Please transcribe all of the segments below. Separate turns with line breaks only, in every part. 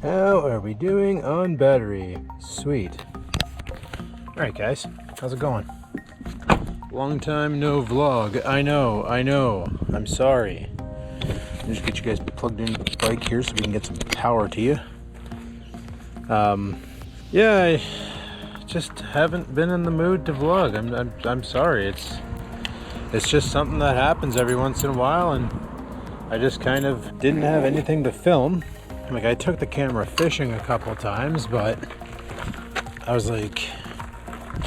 How are we doing on battery? Sweet. Alright guys, how's it going? Long time no vlog. I know. I'm sorry. I'll just get you guys plugged into the bike here so we can get some power to you. Yeah, I just haven't been in the mood to vlog. I'm sorry. It's just something that happens every once in a while, and I just kind of didn't have anything to film. Like, I took the camera fishing a couple times, but I was like,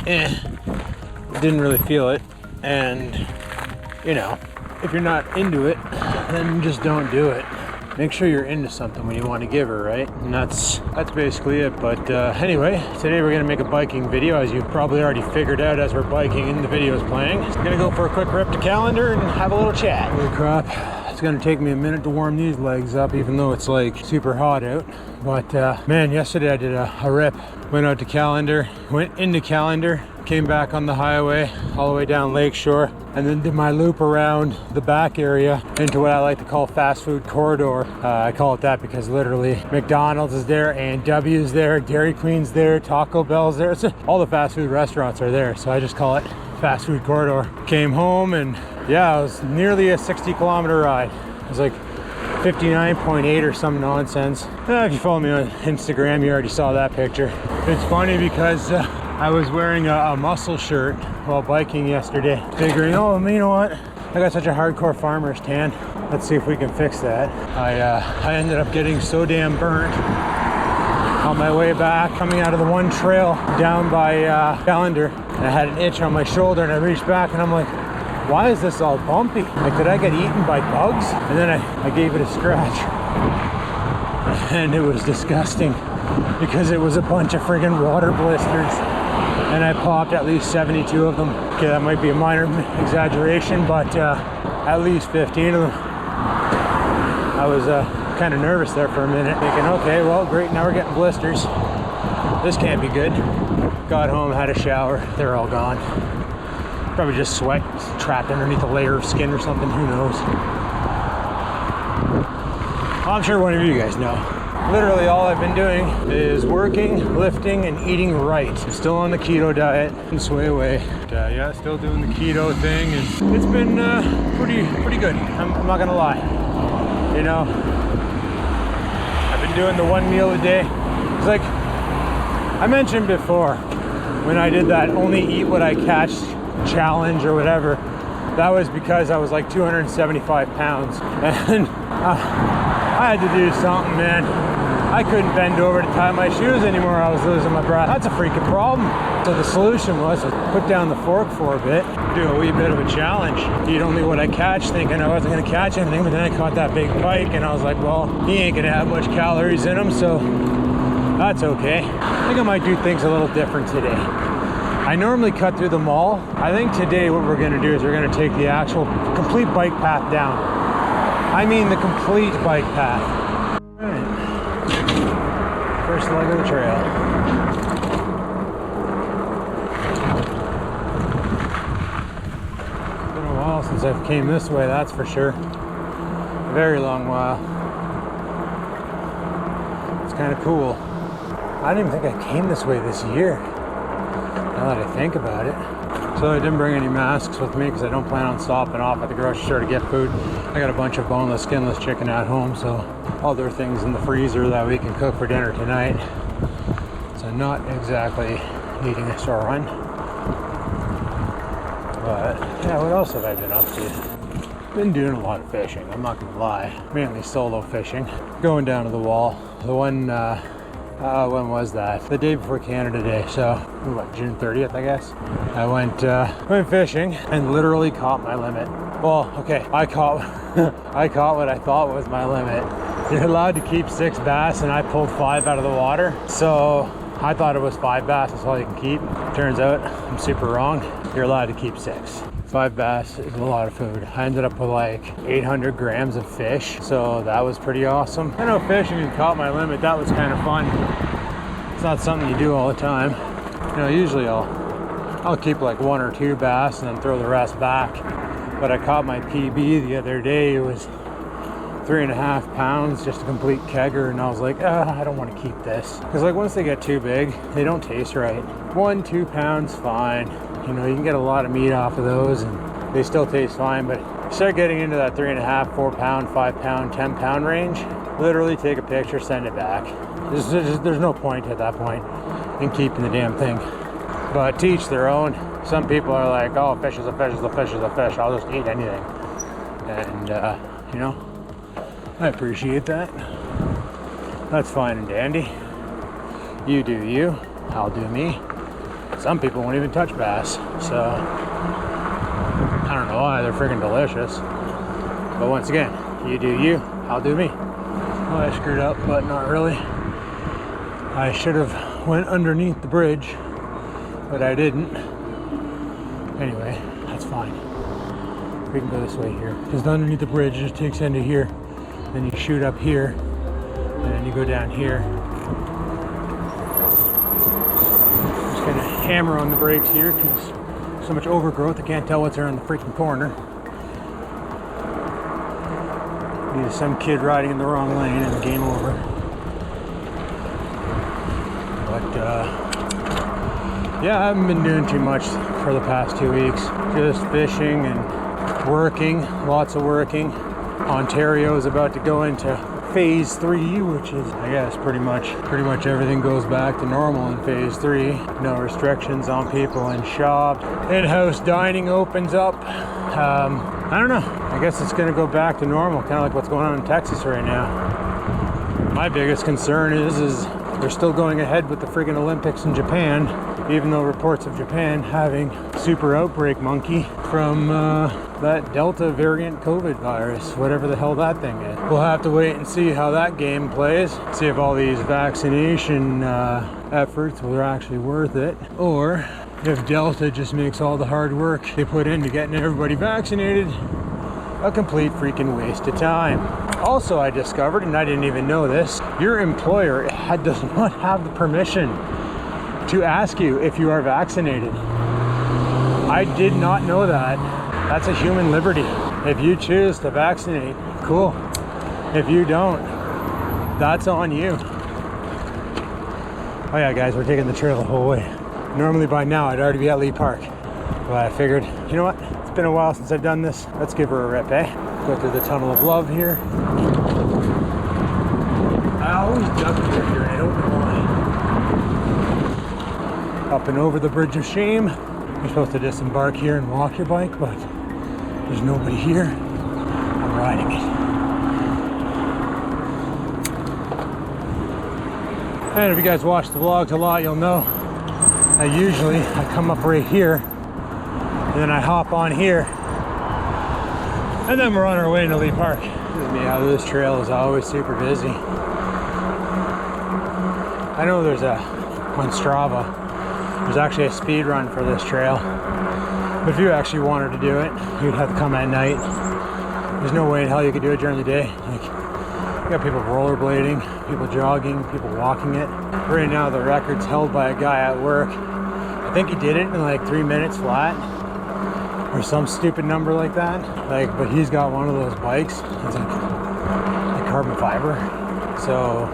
didn't really feel it. And, you know, if you're not into it, then just don't do it. Make sure you're into something when you want to give her, right? And that's basically it. But anyway, today we're gonna make a biking video, as you've probably already figured out as we're biking and the video is playing. I'm gonna go for a quick rip to Callander and have a little chat. Holy crap. It's gonna take me a minute to warm these legs up, even though it's like super hot out. But man, yesterday I did a rip. Went out to Callander, went into Callander, came back on the highway all the way down Lakeshore, and then did my loop around the back area into what I like to call fast food corridor. I call it that because literally McDonald's is there, A&W's there, Dairy Queen's there, Taco Bell's there. All the fast food restaurants are there, so I just call it fast food corridor. Came home, and yeah, it was nearly a 60-kilometer ride. It was like 59.8 or some nonsense. If you follow me on Instagram, you already saw that picture. It's funny because I was wearing a muscle shirt while biking yesterday, figuring, oh, you know what? I got such a hardcore farmer's tan. Let's see if we can fix that. I ended up getting so damn burnt on my way back, coming out of the one trail down by Callander. And I had an itch on my shoulder, and I reached back and I'm like, why is this all bumpy? Like, did I get eaten by bugs? And then I gave it a scratch. And it was disgusting because it was a bunch of friggin' water blisters. And I popped at least 72 of them. Okay, that might be a minor exaggeration, but at least 15 of them. I was kind of nervous there for a minute, thinking, okay, well, great, now we're getting blisters. This can't be good. Got home, had a shower, they're all gone. Probably just sweat trapped underneath a layer of skin or something, who knows. I'm sure one of you guys know. Literally all I've been doing is working, lifting, and eating right. I'm still on the keto diet and sway away. But, yeah, still doing the keto thing, and it's been pretty good. I'm not gonna lie. You know, I've been doing the one meal a day. It's like I mentioned before, when I did that only eat what I catch challenge or whatever, that was because I was like 275 pounds, and I had to do something, man. I couldn't bend over to tie my shoes anymore. I was losing my breath. That's a freaking problem. So the solution was to put down the fork for a bit, do a wee bit of a challenge, eat only what I catch, thinking I wasn't gonna catch anything, but then I caught that big bike and I was like, well, he ain't gonna have much calories in him, so that's okay. I think I might do things a little different today. I normally cut through the mall. I think today what we're gonna do is we're gonna take the actual complete bike path down. I mean the complete bike path. All right. First leg of the trail. It's been a while since I've came this way, that's for sure. A very long while. It's kind of cool. I don't even think I came this way this year, now that I think about it. So I didn't bring any masks with me because I don't plan on stopping off at the grocery store to get food. I got a bunch of boneless, skinless chicken at home, so other things in the freezer that we can cook for dinner tonight. So not exactly needing a store run. But yeah, what else have I been up to? Been doing a lot of fishing, I'm not gonna lie. Mainly solo fishing. Going down to the wall. The one, when was that? The day before Canada Day, so what, June 30th, I guess? I went fishing and literally caught my limit. Well, okay, I caught what I thought was my limit. You're allowed to keep 6 bass, and I pulled 5 out of the water. So I thought it was 5 bass, that's all you can keep. Turns out I'm super wrong. You're allowed to keep 6. 5 bass is a lot of food. I ended up with like 800 grams of fish, so that was pretty awesome. I know fishing and caught my limit, that was kind of fun. It's not something you do all the time. You know, usually I'll keep like 1 or 2 bass and then throw the rest back. But I caught my PB the other day. It was 3.5 pounds, just a complete kegger, and I was like, I don't want to keep this. Because like once they get too big, they don't taste right. 1-2 pounds, fine. You know, you can get a lot of meat off of those and they still taste fine, but start getting into that 3.5, 4 pound, 5 pound, 10 pound range, literally take a picture, send it back. There's no point at that point in keeping the damn thing. But to each their own. Some people are like, oh, fish is a fish is a fish is a fish. I'll just eat anything. And, you know, I appreciate that. That's fine and dandy. You do you, I'll do me. Some people won't even touch bass. So, I don't know why, they're freaking delicious. But once again, you do you, I'll do me. Well, I screwed up, but not really. I should have went underneath the bridge, but I didn't. Anyway, that's fine. We can go this way here. Because underneath the bridge it just takes into here. Then you shoot up here, and then you go down here. Just gonna hammer on the brakes here because so much overgrowth I can't tell what's around the freaking corner. Either some kid riding in the wrong lane and game over. But yeah, I haven't been doing too much for the past 2 weeks. Just fishing and working, lots of working. Ontario is about to go into phase 3, which is, I guess, pretty much everything goes back to normal in phase 3. No restrictions on people in shop. In-house dining opens up. I don't know. I guess it's gonna go back to normal, kind of like what's going on in Texas right now. My biggest concern is they're still going ahead with the friggin' Olympics in Japan, even though reports of Japan having super outbreak monkey from that Delta variant COVID virus, whatever the hell that thing is. We'll have to wait and see how that game plays, see if all these vaccination efforts were actually worth it, or if Delta just makes all the hard work they put into getting everybody vaccinated a complete freaking waste of time. Also, I discovered, and I didn't even know this, your employer does not have the permission to ask you if you are vaccinated. I did not know that. That's a human liberty. If you choose to vaccinate, cool. If you don't, that's on you. Oh yeah, guys, we're taking the trail the whole way. Normally by now I'd already be at Lee Park, but I figured, you know what? It's been a while since I've done this. Let's give her a rip, eh? Go through the tunnel of love here. I always duck here, and I don't know why. Up and over the bridge of shame. You're supposed to disembark here and walk your bike, but there's nobody here. I'm riding it. And if you guys watch the vlogs a lot, you'll know I come up right here, and then I hop on here, and then we're on our way to Lee Park. Yeah, this trail is always super busy. I know there's on Strava, there's actually a speed run for this trail. But if you actually wanted to do it, you'd have to come at night. There's no way in hell you could do it during the day. Like, you got people rollerblading, people jogging, people walking it. Right now the record's held by a guy at work. I think he did it in like 3 minutes flat, or some stupid number like that. Like, but he's got one of those bikes. It's like carbon fiber, so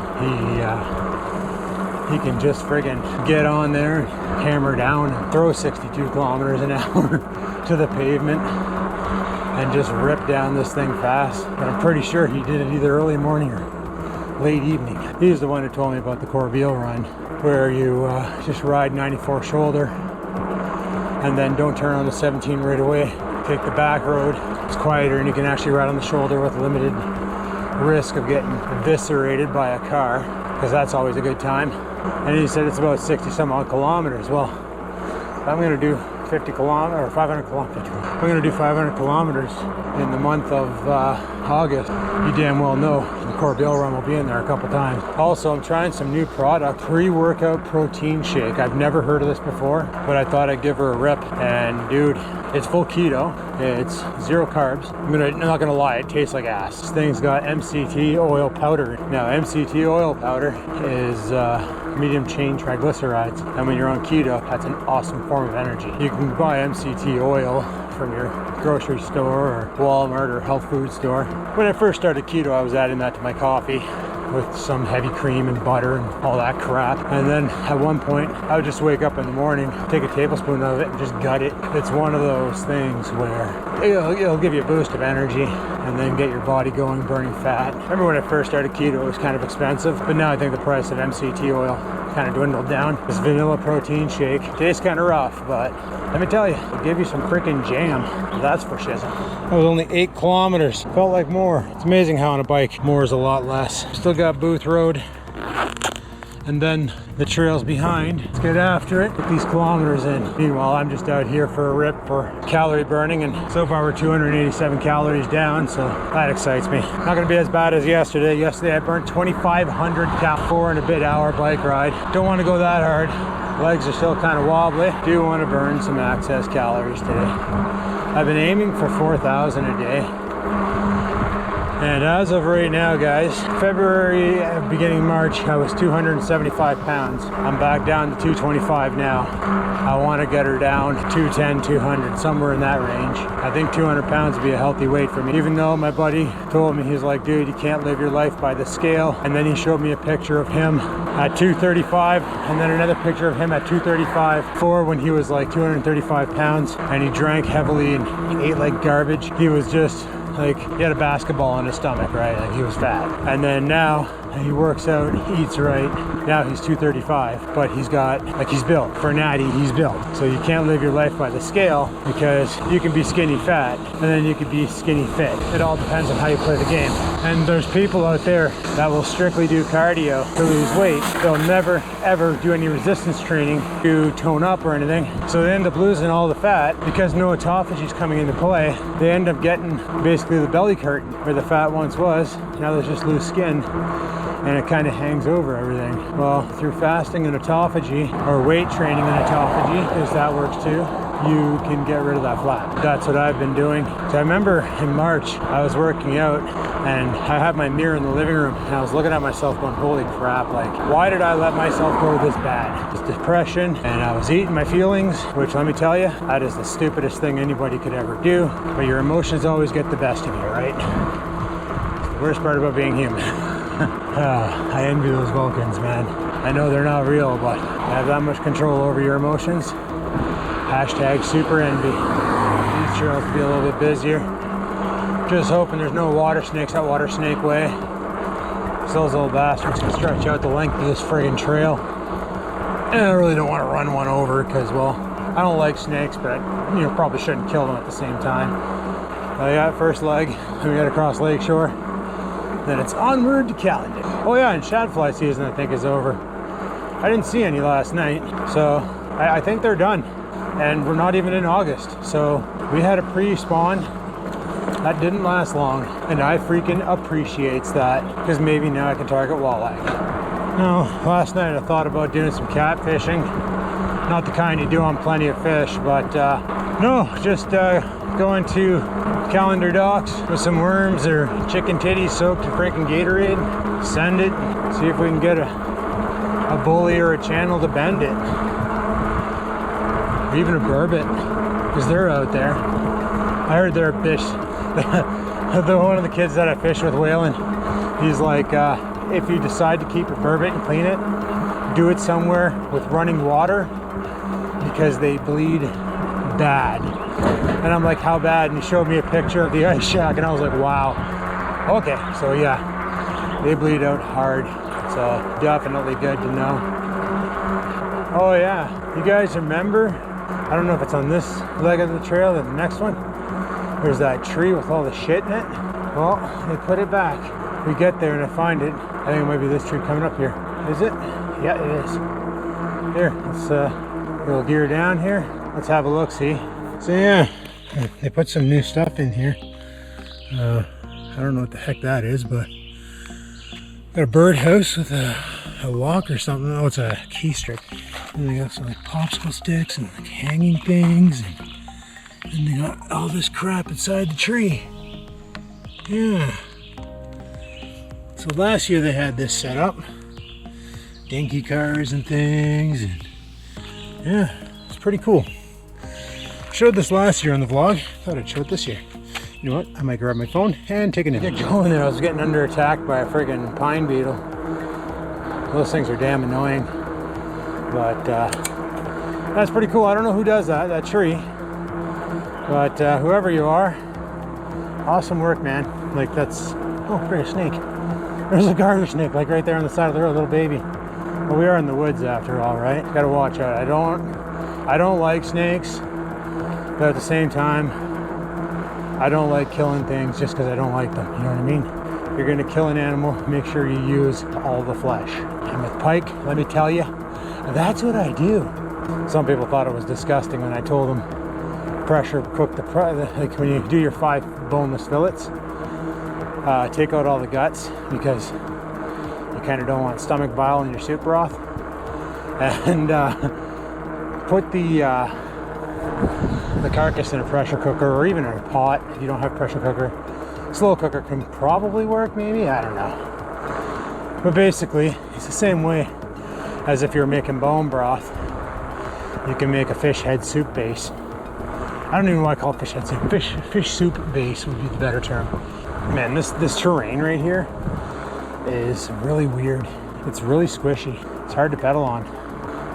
he can just friggin' get on there, hammer down, and throw 62 kilometers an hour to the pavement and just rip down this thing fast. But I'm pretty sure he did it either early morning or late evening. He's the one who told me about the Corbeil run, where you just ride 94 shoulder and then don't turn on the 17 right away. Take the back road. It's quieter and you can actually ride on the shoulder with limited risk of getting eviscerated by a car, because that's always a good time. And he said it's about 60 some odd kilometers. Well, I'm going to do 50 kilometers or 500 kilometers. I'm going to do 500 kilometers in the month of August. You damn well know the Corbeil run will be in there a couple times. Also, I'm trying some new product, pre-workout protein shake. I've never heard of this before, but I thought I'd give her a rip. And dude, it's full keto. It's 0 carbs. I'm not gonna lie, it tastes like ass. This thing's got MCT oil powder. Now, MCT oil powder is medium chain triglycerides, and when you're on keto, that's an awesome form of energy. You can buy MCT oil from your grocery store or Walmart or health food store. When I first started keto, I was adding that to my coffee with some heavy cream and butter and all that crap. And then at one point, I would just wake up in the morning, take a tablespoon of it and just gut it. It's one of those things where it'll give you a boost of energy and then get your body going, burning fat. Remember when I first started keto, it was kind of expensive, but now I think the price of MCT oil kind of dwindled down. This vanilla protein shake tastes kind of rough, but let me tell you, it'll give you some freaking jam. That's for shizzle. That was only 8 kilometers. Felt like more. It's amazing how on a bike, more is a lot less. Still got Booth Road. And then the trails behind. Let's get after it, get these kilometers in. Meanwhile, I'm just out here for a rip for calorie burning, and so far we're 287 calories down, so that excites me. Not gonna be as bad as yesterday. Yesterday I burnt 2,500 cal, 4 and a bit hour bike ride. Don't want to go that hard. Legs are still kind of wobbly. Do want to burn some excess calories today. I've been aiming for 4,000 a day. And as of right now, guys, February, beginning March, I was 275 pounds. I'm back down to 225 now. I want to get her down to 210, 200, somewhere in that range. I think 200 pounds would be a healthy weight for me. Even though my buddy told me, he's like, dude, you can't live your life by the scale. And then he showed me a picture of him at 235, and then another picture of him at 235 when he was like 235 pounds, and he drank heavily and ate like garbage. He was just like, he had a basketball on his stomach, right? Like, he was fat. And then now he works out, he eats right. Now he's 235, but he's got, like, he's built. For natty, he's built. So you can't live your life by the scale, because you can be skinny fat and then you can be skinny fit. It all depends on how you play the game. And there's people out there that will strictly do cardio to lose weight. They'll never ever do any resistance training to tone up or anything. So they end up losing all the fat because no autophagy is coming into play. They end up getting basically the belly curtain where the fat once was. Now there's just loose skin, and it kind of hangs over everything. Well, through fasting and autophagy, or weight training and autophagy, because that works too, you can get rid of that fat. That's what I've been doing. So I remember in March, I was working out, and I had my mirror in the living room, and I was looking at myself going, holy crap, like, why did I let myself go this bad? This depression, and I was eating my feelings, which, let me tell you, that is the stupidest thing anybody could ever do. But your emotions always get the best of you, right? It's the worst part about being human. I envy those Vulcans, man. I know they're not real, but you have that much control over your emotions. Hashtag super envy. These trails will be a little bit busier. Just hoping there's no water snakes at Water Snake Way. So those little bastards can stretch out the length of this friggin' trail. And I really don't want to run one over because, well, I don't like snakes, but I probably shouldn't kill them at the same time. But yeah, first leg, then we got across Lakeshore. Then it's onward to Callander. Oh yeah, and shadfly season I think is over. I didn't see any last night, so I think they're done. And we're not even in August. So we had a pre-spawn. That didn't last long. And I freaking appreciates that, because maybe now I can target walleye. Now, last night I thought about doing some catfishing. Not the kind you do on Plenty of Fish, but no, just going to Callander docks with some worms or chicken titties soaked in freaking Gatorade. Send it, see if we can get a bully or a channel to bend it. Or even a burbot, because they're out there. I heard they're a fish. One of the kids that I fish with whaling, he's like, if you decide to keep a burbot and clean it, do it somewhere with running water, because they bleed bad. And I'm like, how bad? And he showed me a picture of the ice shack, and I was like, wow. Okay, so yeah, they bleed out hard. So definitely good to know. Oh yeah, you guys remember? I don't know if it's on this leg of the trail or the next one. There's that tree with all the shit in it. Well, they put it back. We get there and I find it. I think it might be this tree coming up here. Is it? Yeah, it is. Here, let's little gear down here. Let's have a look, see. So yeah, they put some new stuff in here. I don't know what the heck that is, but got a birdhouse with a walk or something. Oh, it's a key strip. And they got some like popsicle sticks and like hanging things, and they got all this crap inside the tree. Yeah. So last year they had this set up, dinky cars and things, and yeah, it's pretty cool. Showed this last year on the vlog. Thought I'd show it this year. You know what? I might grab my phone and take an image. Going there, I was getting under attack by a friggin' pine beetle. Those things are damn annoying. But that's pretty cool. I don't know who does that tree. But whoever you are, awesome work, man. Like that's, oh, pretty snake. There's a garter snake, like right there on the side of the road, little baby. But we are in the woods after all, right? Gotta watch out. I don't like snakes, but at the same time, I don't like killing things just because I don't like them. You know what I mean? If you're gonna kill an animal, make sure you use all the flesh. And with pike, let me tell you, that's what I do. Some people thought it was disgusting when I told them pressure cook like when you do your 5 boneless fillets, take out all the guts because you kind of don't want stomach bile in your soup broth, and put the carcass in a pressure cooker or even in a pot if you don't have a pressure cooker. Slow cooker can probably work, maybe, I don't know. But basically, it's the same way as if you're making bone broth. You can make a fish head soup base. I don't even want to call it fish head soup. Fish soup base would be the better term. Man, this terrain right here is really weird. It's really squishy. It's hard to pedal on.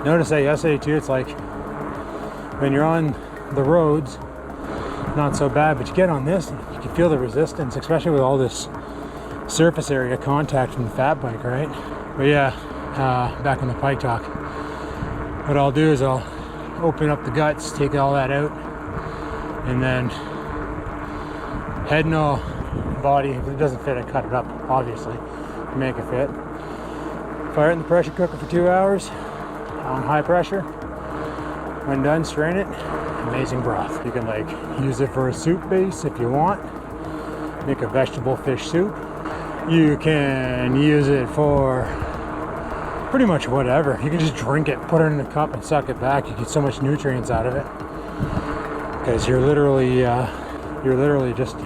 Noticed that yesterday too. It's like when you're on the roads, not so bad, but you get on this, you can feel the resistance, especially with all this surface area contact from the Fatbike, right? But yeah, back on the pike talk. What I'll do is I'll open up the guts, take all that out, and then head and all body. If it doesn't fit, I cut it up, obviously, to make it fit. Fire it in the pressure cooker for 2 hours on high pressure. When done, strain it. Amazing broth. You can like use it for a soup base if you want. Make a vegetable fish soup. You can use it for pretty much whatever. You can just drink it, put it in a cup and suck it back. You get so much nutrients out of it because you're literally just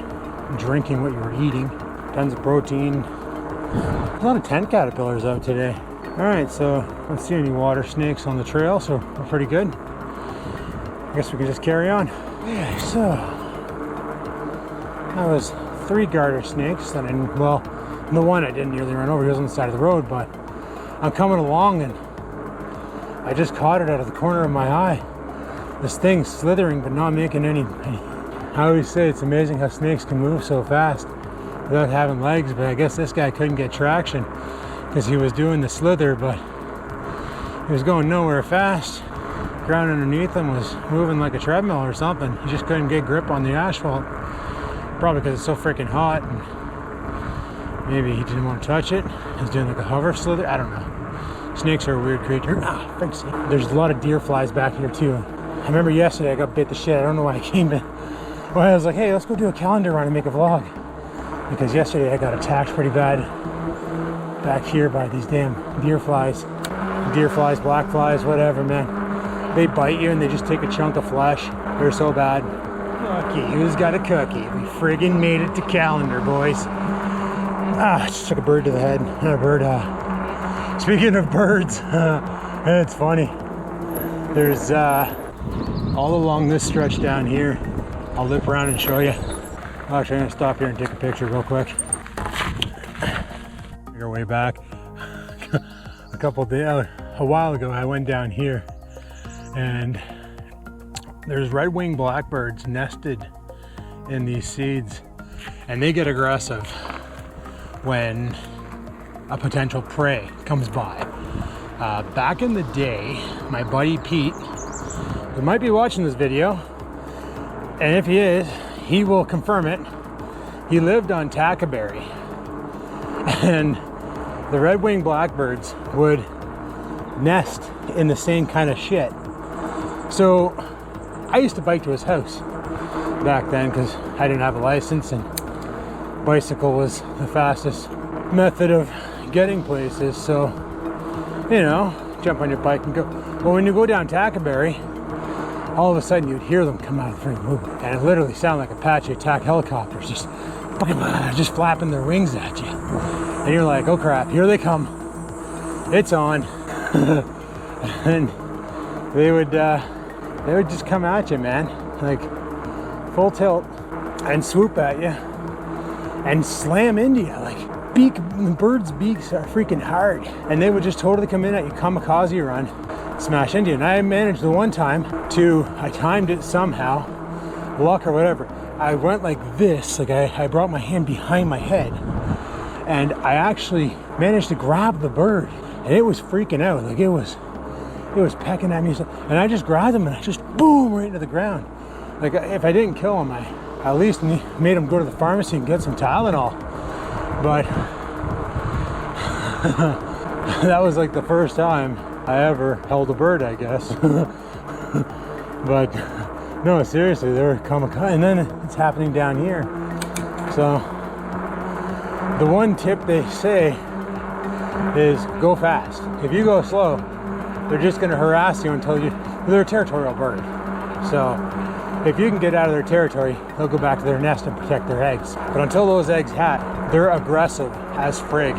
drinking what you're eating. Tons of protein. There's a lot of tent caterpillars out today. All right, so I don't see any water snakes on the trail, so we're pretty good. I guess we can just carry on. Yeah, so that was 3 garter snakes that well, the one I didn't nearly run over. He was on the side of the road, but I'm coming along and I just caught it out of the corner of my eye. This thing's slithering but not making any. I always say it's amazing how snakes can move so fast without having legs, but I guess this guy couldn't get traction because he was doing the slither, but he was going nowhere fast. Ground underneath him was moving like a treadmill or something. He just couldn't get grip on the asphalt. Probably because it's so freaking hot. And maybe he didn't want to touch it. He's doing like a hover slither. I don't know. Snakes are a weird creature. There's a lot of deer flies back here too. I remember yesterday I got bit the shit. I don't know why I came in. Well, I was like, hey, let's go do a Callander run and make a vlog. Because yesterday I got attacked pretty bad back here by these damn deer flies. Deer flies, black flies, whatever, man. They bite you and they just take a chunk of flesh. They're so bad. Cookie, who's got a cookie? We friggin' made it to Callander, boys. I just took a bird to the head. A bird, speaking of birds, it's funny. There's, all along this stretch down here, I'll lip around and show you. Actually, I'm gonna stop here and take a picture real quick. Make our way back. A while ago, I went down here and there's red-winged blackbirds nested in these seeds, and they get aggressive when a potential prey comes by. Back in the day, my buddy Pete, who might be watching this video, and if he is, he will confirm it. He lived on Tackleberry, and the red-winged blackbirds would nest in the same kind of shit. So I used to bike to his house back then because I didn't have a license and bicycle was the fastest method of getting places. So, you know, jump on your bike and go. Well, when you go down Tackleberry, all of a sudden you'd hear them come out of the freaking woods, and it literally sounded like Apache attack helicopters just flapping their wings at you. And you're like, oh crap, here they come. It's on. And they would just come at you, man. like full tilt, and swoop at you and slam into you. Like birds' beaks are freaking hard, and they would just totally come in at you, kamikaze run, smash into you. And I managed the one time I timed it somehow, luck or whatever. I went like this, like I brought my hand behind my head, and I actually managed to grab the bird, and it was freaking out. Like it was pecking at me, and I just grabbed him and I just boom right into the ground. Like if I didn't kill him, I at least made him go to the pharmacy and get some Tylenol. But that was like the first time I ever held a bird, I guess. But no, seriously, they were kamikaze, and then it's happening down here. So the one tip they say is go fast. If you go slow, they're just going to harass you until they're a territorial bird. So if you can get out of their territory, they'll go back to their nest and protect their eggs. But until those eggs hatch, they're aggressive as frig.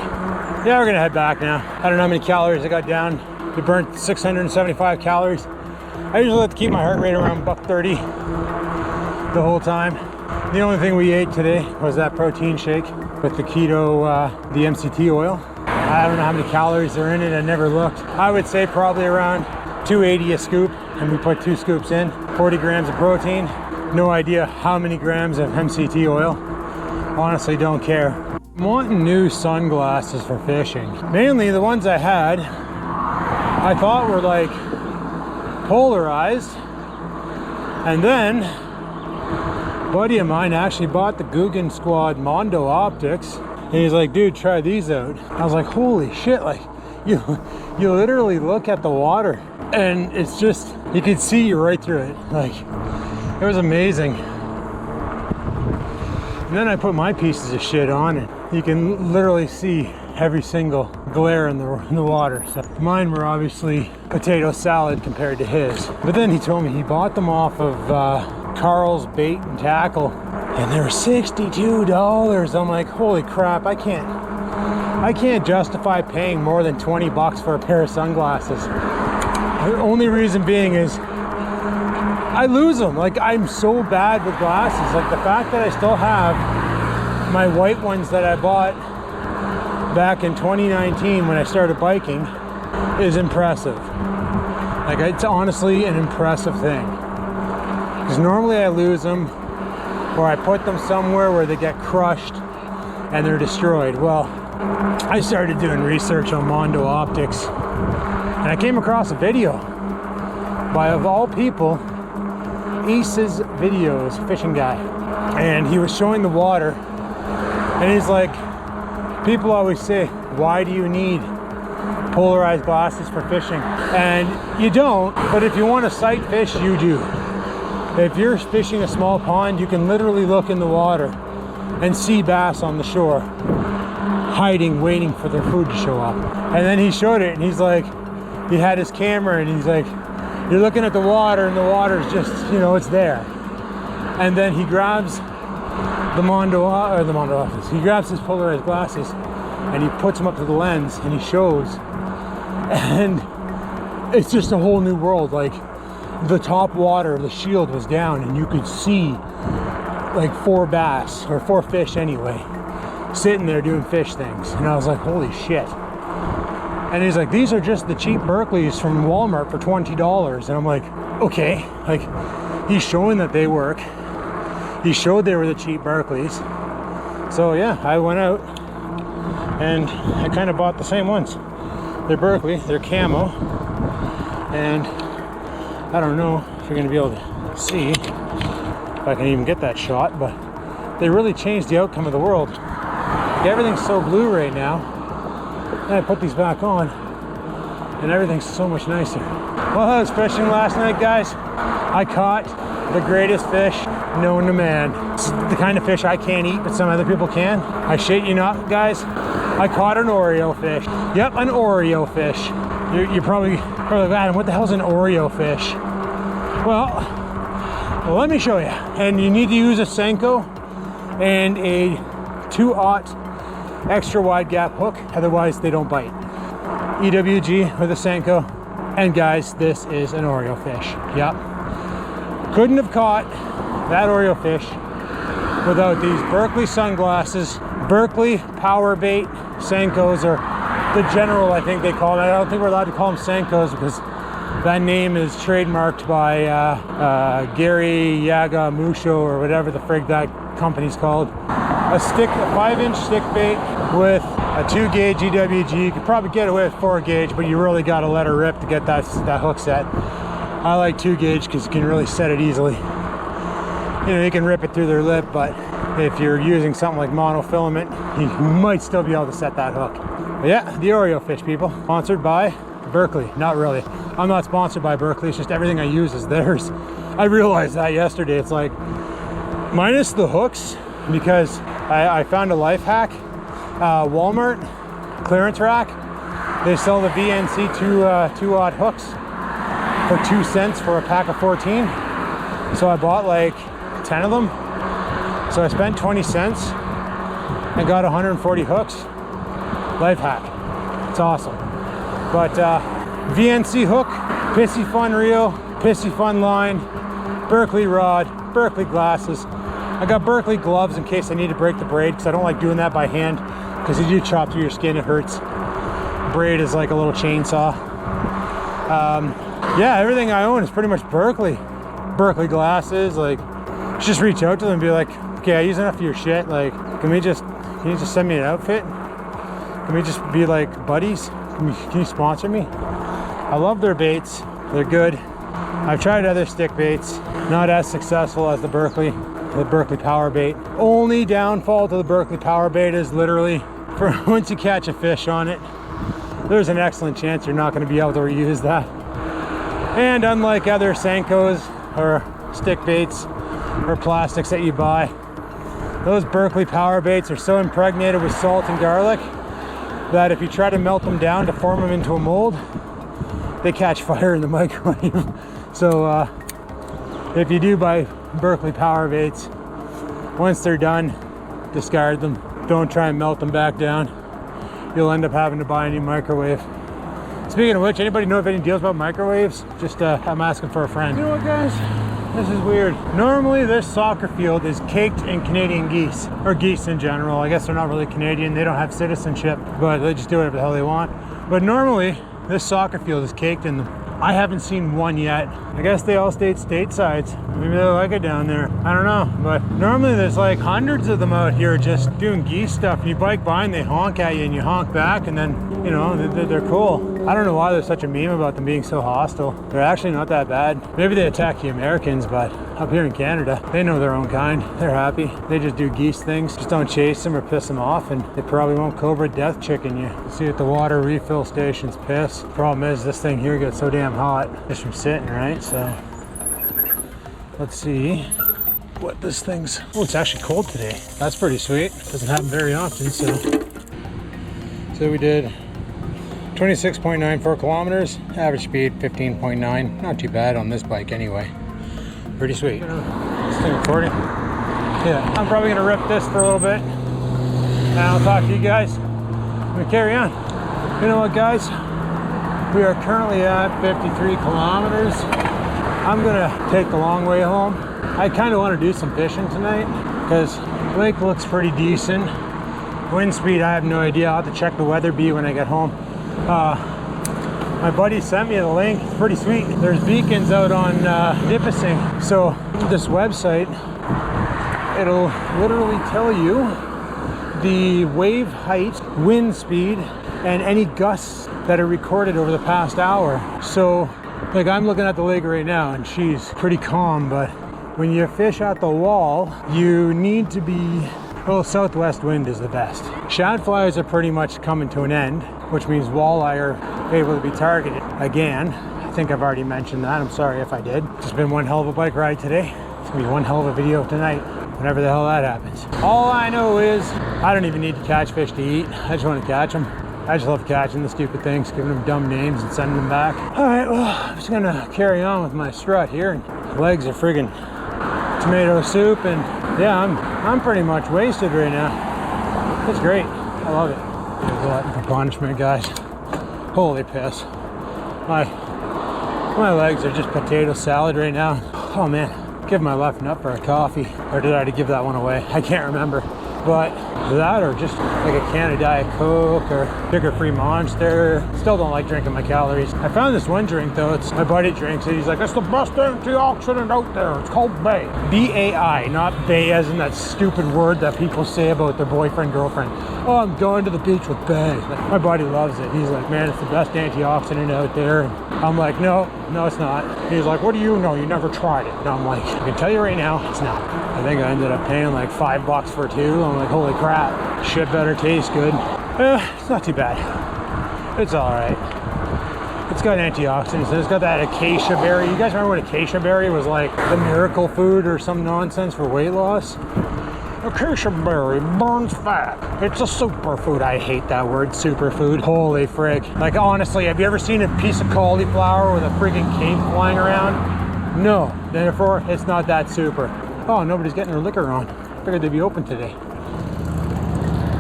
Yeah, we're gonna head back now. I don't know how many calories I got down. We burnt 675 calories. I usually like to keep my heart rate around $130 the whole time. The only thing we ate today was that protein shake with the keto, the MCT oil. I don't know how many calories are in it, I never looked. I would say probably around 280 a scoop, and we put 2 scoops in. 40 grams of protein. No idea how many grams of MCT oil. Honestly, don't care. I'm wanting new sunglasses for fishing. Mainly the ones I had, I thought were like polarized. And then a buddy of mine actually bought the Guggen Squad Mondo optics. And he's like, dude, try these out. I was like, holy shit, like you literally look at the water and it's just, you can see right through it. Like, it was amazing. And then I put my pieces of shit on and you can literally see every single glare in the water. So mine were obviously potato salad compared to his. But then he told me he bought them off of Carl's Bait and Tackle, and they were $62. I'm like, holy crap, I can't justify paying more than 20 bucks for a pair of sunglasses. The only reason being is I lose them. Like, I'm so bad with glasses. Like, the fact that I still have my white ones that I bought back in 2019 when I started biking is impressive. Like, it's honestly an impressive thing. Because normally I lose them, or I put them somewhere where they get crushed and they're destroyed. Well, I started doing research on Mondo optics, and I came across a video by, of all people, Ace's Videos, fishing guy. And he was showing the water, and he's like, people always say, why do you need polarized glasses for fishing? And you don't, but if you want to sight fish, you do. If you're fishing a small pond, you can literally look in the water and see bass on the shore, hiding, waiting for their food to show up. And then he showed it, and he's like, he had his camera, and he's like, you're looking at the water, and the water's just, you know, it's there. And then he grabs the Mondo optics. He grabs his polarized glasses, and he puts them up to the lens, and he shows. And it's just a whole new world. Like, the top water, the shield was down, and you could see like 4 bass, or 4 fish anyway, sitting there doing fish things. And I was like, holy shit. And he's like, these are just the cheap Berkeleys from Walmart for $20. And I'm like, okay. Like, he's showing that they work. He showed they were the cheap Berkeleys. So yeah, I went out and I kind of bought the same ones. They're Berkeley, they're camo. And I don't know if you're gonna be able to see if I can even get that shot, but they really changed the outcome of the world. Everything's so blue right now. And I put these back on, and everything's so much nicer. Well, I was fishing last night, guys. I caught the greatest fish known to man. It's the kind of fish I can't eat, but some other people can. I shit you not, guys. I caught an Oreo fish. Yep, an Oreo fish. You're probably Adam, what the hell's an Oreo fish? Well, let me show you. And you need to use a Senko and a 2/0 extra wide gap hook, otherwise they don't bite. EWG with a Senko, and guys, this is an Oreo fish. Yep. Couldn't have caught that Oreo fish without these Berkeley sunglasses, Berkeley power bait Senkos, or the general, I think they call it. I don't think we're allowed to call them Senkos because that name is trademarked by Gary Yaga Musho or whatever the frig that company's called. A 5-inch stick bait with a 2-gauge EWG. You could probably get away with 4-gauge, but you really got to let her rip to get that hook set. I like 2-gauge because you can really set it easily. You know, you can rip it through their lip, but if you're using something like monofilament, you might still be able to set that hook. But yeah, the Oreo fish, people. Sponsored by Berkeley. Not really. I'm not sponsored by Berkeley. It's just everything I use is theirs. I realized that yesterday. It's like, minus the hooks, because I found a life hack. Walmart clearance rack. They sell the VNC 2-aught hooks for 2 cents for a pack of 14. So I bought like 10 of them. So I spent 20 cents and got 140 hooks. Life hack. It's awesome. But VNC hook, Pissy Fun reel, Pissy Fun line, Berkeley rod, Berkeley glasses. I got Berkeley gloves in case I need to break the braid because I don't like doing that by hand because you do chop through your skin, it hurts. Braid is like a little chainsaw. Yeah, everything I own is pretty much Berkeley. Berkeley glasses, like, just reach out to them and be like, okay, I use enough of your shit, like, can you just send me an outfit? Can we just be like buddies? Can you sponsor me? I love their baits, they're good. I've tried other stick baits, not as successful as the Berkeley power bait. Only downfall to the Berkeley power bait is literally, for once you catch a fish on it, there's an excellent chance you're not going to be able to reuse that. And unlike other Senkos or stick baits or plastics that you buy, those Berkeley power baits are so impregnated with salt and garlic that if you try to melt them down to form them into a mold, they catch fire in the microwave. So if you do buy Berkeley power baits, once they're done, discard them. Don't try and melt them back down. You'll end up having to buy a new microwave. Speaking of which, anybody know of any deals about microwaves? Just I'm asking for a friend. You know what, guys? This is weird. Normally this soccer field is caked in Canadian geese, or geese in general. I guess they're not really Canadian, they don't have citizenship, but they just do whatever the hell they want. But normally this soccer field is caked in them. I haven't seen one yet. I guess they all stayed statesides. Maybe they like it down there. I don't know. But normally there's like hundreds of them out here just doing geese stuff. And you bike by and they honk at you and you honk back and then, you know, they're cool. I don't know why there's such a meme about them being so hostile. They're actually not that bad. Maybe they attack the Americans, but up here in Canada, they know their own kind. They're happy. They just do geese things. Just don't chase them or piss them off, and they probably won't cobra death chicken you. See at the water refill stations piss. Problem is this thing here gets so damn hot just from sitting, right? So let's see what this thing's. Oh, it's actually cold today. That's pretty sweet. Doesn't happen very often. So we did 26.94 kilometers, average speed 15.9. Not too bad on this bike anyway. Pretty sweet. This thing recording? Yeah, I'm probably gonna rip this for a little bit and I'll talk to you guys when we carry on. You know what, guys? We are currently at 53 kilometers. I'm gonna take the long way home. I kind of want to do some fishing tonight because lake looks pretty decent. Wind speed, I have no idea. I'll have to check the weather bee when I get home. My buddy sent me the link. It's pretty sweet. There's beacons out on Nipissing. So this website, it'll literally tell you the wave height, wind speed, and any gusts that are recorded over the past hour. So like I'm looking at the lake right now and she's pretty calm, but when you fish at the wall, you need to be, well, southwest wind is the best. Shad flies are pretty much coming to an end, which means walleye are able to be targeted again. I think I've already mentioned that. I'm sorry if I did. It's been one hell of a bike ride today. It's gonna be one hell of a video tonight, whenever the hell that happens. All I know is I don't even need to catch fish to eat. I just want to catch them. I just love catching the stupid things, giving them dumb names and sending them back. All right, well, I'm just gonna carry on with my strut here. Legs are friggin' tomato soup, and yeah, I'm pretty much wasted right now. It's great. I love it. Glutton for punishment, guys. Holy piss. My legs are just potato salad right now. Oh man. give my left nut for a coffee. Or did I give that one away? I can't remember. But that or just like a can of Diet Coke or sugar-free Monster. Still don't like drinking my calories. I found this one drink though, it's my buddy drinks it. He's like, it's the best antioxidant out there. It's called Bay. B-A-I, not Bay as in that stupid word that people say about their boyfriend, girlfriend. Oh, I'm going to the beach with Bay. Like, my buddy loves it. He's like, man, it's the best antioxidant out there. And I'm like, no, it's not. He's like, what do you know? You never tried it. And I'm like, I can tell you right now, it's not. I think I ended up paying like $5 for two. I'm like, holy crap, shit better taste good. It's not too bad. It's all right. It's got antioxidants. It's got that acacia berry. You guys remember when acacia berry was like the miracle food or some nonsense for weight loss? Acacia berry burns fat. It's a superfood. I hate that word, superfood. Holy frick. Like honestly, have you ever seen a piece of cauliflower with a freaking cape flying around? No, therefore it's not that super. Oh, nobody's getting their liquor on. Figured they'd be open today.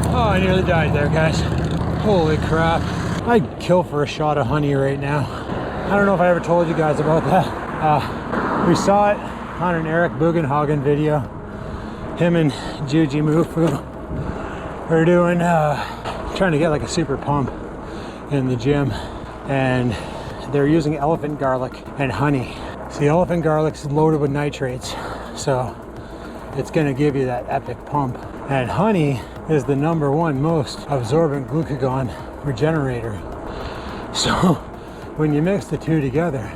Oh, I nearly died there, guys. Holy crap. I'd kill for a shot of honey right now. I don't know if I ever told you guys about that. We saw it on an Eric Bugenhagen video. Him and Juji Mufu are doing, trying to get like a super pump in the gym. And they're using elephant garlic and honey. See, elephant garlic's loaded with nitrates. So it's gonna give you that epic pump. And honey is the #1 most absorbent glucagon regenerator. So when you mix the two together,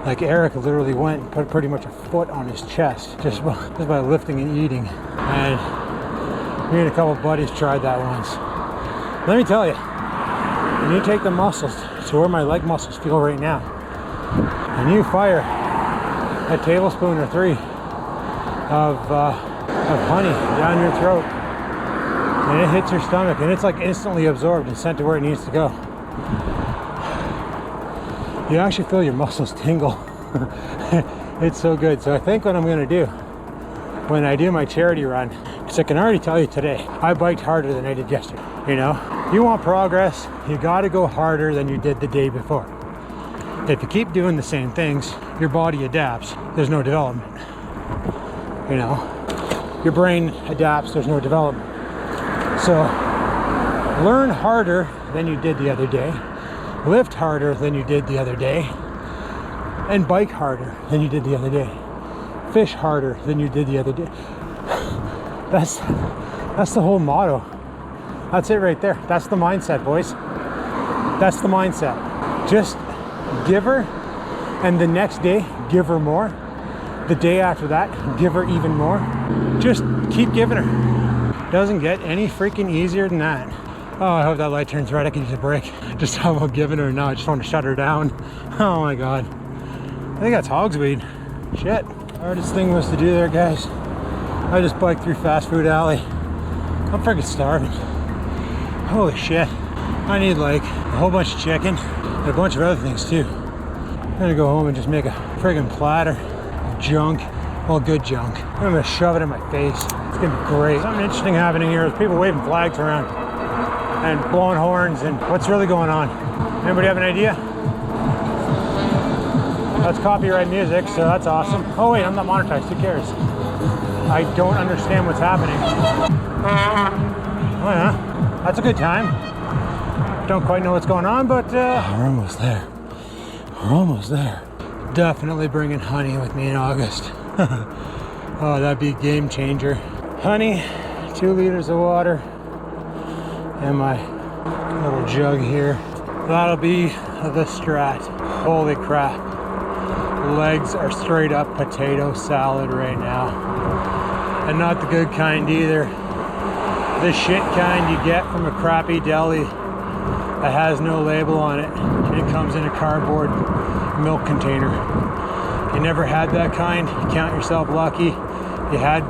like Eric literally went and put pretty much a foot on his chest just by lifting and eating. And me and a couple of buddies tried that once. Let me tell you, when you take the muscles to where my leg muscles feel right now, and you fire a tablespoon or 3 of honey down your throat, and it hits your stomach, and it's like instantly absorbed and sent to where it needs to go. You actually feel your muscles tingle. It's so good. So I think what I'm gonna do when I do my charity run, because I can already tell you today, I biked harder than I did yesterday. You know, you want progress, you gotta go harder than you did the day before. If you keep doing the same things, your body adapts, there's no development. You know, your brain adapts, there's no development. So learn harder than you did the other day, lift harder than you did the other day, and bike harder than you did the other day. Fish harder than you did the other day. That's the whole motto. That's it right there. That's the mindset, boys. That's the mindset. Just give her, and the next day, give her more. The day after that, give her even more. Just keep giving her. Doesn't get any freaking easier than that. Oh, I hope that light turns red. I can use a break. Just how about giving her now? I just want to shut her down. Oh my God. I think that's hogsweed. Shit. Hardest thing was to do there, guys. I just biked through fast food alley. I'm freaking starving. Holy shit. I need like a whole bunch of chicken and a bunch of other things too. I'm gonna go home and just make a friggin' platter of junk. Well, good junk. I'm gonna shove it in my face. It's gonna be great. Something interesting happening here is people waving flags around and blowing horns, and what's really going on? Anybody have an idea? That's copyright music, so that's awesome. Oh wait, I'm not monetized, who cares? I don't understand what's happening. Oh yeah, that's a good time. Don't quite know what's going on, but we're almost there. We're almost there. Definitely bringing honey with me in August. Oh, that'd be a game changer. Honey, 2 liters of water, and my little jug here. That'll be the strat. Holy crap. Legs are straight up potato salad right now. And not the good kind either. The shit kind you get from a crappy deli that has no label on it. It comes in a cardboard milk container. If you never had that kind, you count yourself lucky. If you had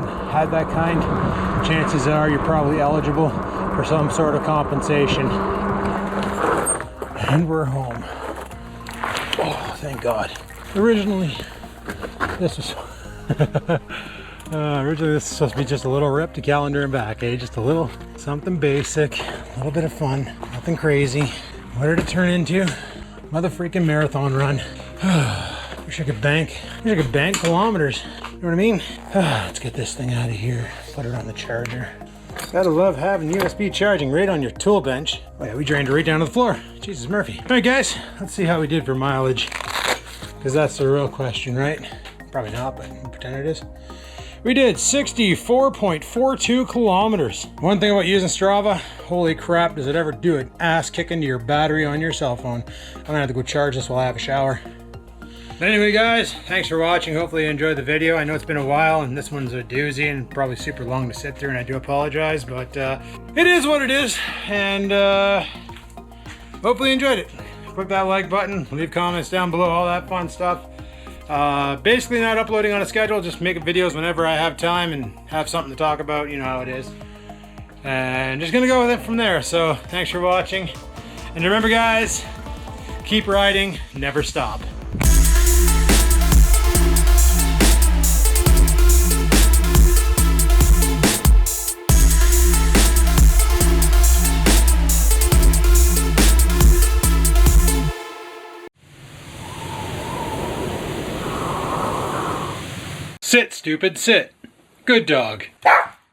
that kind, chances are you're probably eligible for some sort of compensation. And we're home. Oh, thank God. Originally this was supposed to be just a little rip to Callander and back, eh? Just a little something basic, a little bit of fun, nothing crazy. What did it turn into? Mother freaking marathon run. Wish I could bank kilometers. You know what I mean? Let's get this thing out of here. Put it on the charger. Gotta love having USB charging right on your tool bench. Oh yeah, we drained it right down to the floor. Jesus Murphy. All right guys, let's see how we did for mileage. Because that's the real question, right? Probably not, but we'll pretend it is. We did 64.42 kilometers. One thing about using Strava, holy crap, does it ever do an ass kicking to your battery on your cell phone. I'm gonna have to go charge this while I have a shower. But anyway guys, thanks for watching. Hopefully you enjoyed the video. I know it's been a while and this one's a doozy and probably super long to sit through, and I do apologize, but it is what it is. And hopefully you enjoyed it. Click that like button, leave comments down below, all that fun stuff. Basically not uploading on a schedule, just making videos whenever I have time and have something to talk about, you know how it is. And just gonna go with it from there. So thanks for watching. And remember guys, keep riding, never stop. Sit, stupid, sit. Good dog.